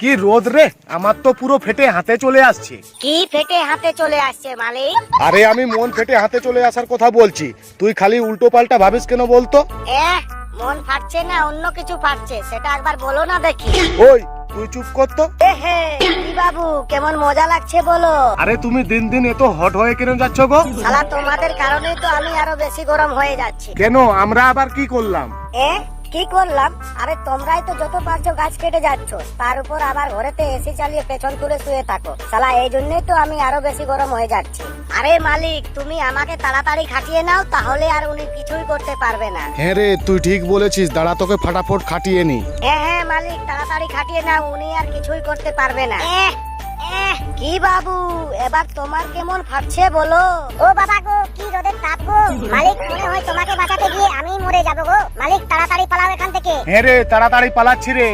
কি রোদ রে, আমার তো পুরো ফেটে হাতে চলে আসছে। কি ফেটে হাতে চলে আসছে মালিক? আরে আমি মন ফেটে হাতে চলে আসার কথা বলছি, তুই খালি উল্টো পাল্টা ভাবিস কেন বলতো? মন ফাটছে না অন্য কিছু ফাটছে, সেটা একবার বলো না দেখি। ওই তুই চুপ কর তো। কি বাবু, কেমন মজা লাগছে বলো। আরে তুমি দিন দিন এত হট হয়ে কেন যাচ্ছ গো? শালা তোমাদের কারণেই তো আমি আরো বেশি গরম হয়ে যাচ্ছি। কেন, আমরা আবার কি করলাম? কি করলাম? আরে তোমরাই তো যত পারছো গাছ কেটে যাচ্ছ, তার উপর আবার ঘরেতে এসি চালিয়ে পেছন তুলে শুয়ে থাকো। শালা এই জন্যই তো আমি আরো বেশি গরম হয়ে যাচ্ছি। আরে মালিক, তুমি আমাকে তাড়াতাড়ি খাটিয়ে নাও, তাহলে আর উনি কিছুই করতে পারবে না। হ্যাঁ রে, তুই ঠিক বলেছিস, দাঁড়া তোকে ফাটাফট খাটিয়ে নি। হ্যাঁ মালিক, তাড়াতাড়ি খাটিয়ে নাও, উনি আর কিছুই করতে পারবে না। কি বাবু, এবার তোমার কেমন ফাটছে বলো। ও বাবা গো, কি রোদের তাপ গো। মালিক, মনে হয় তোমাকে বাঁচাতে গিয়ে আমি মরে যাবো গো। মালিক, তাড়াতাড়ি পালাও এখান থেকে। হ্যাঁ রে, তাড়াতাড়ি পালাচ্ছি রে।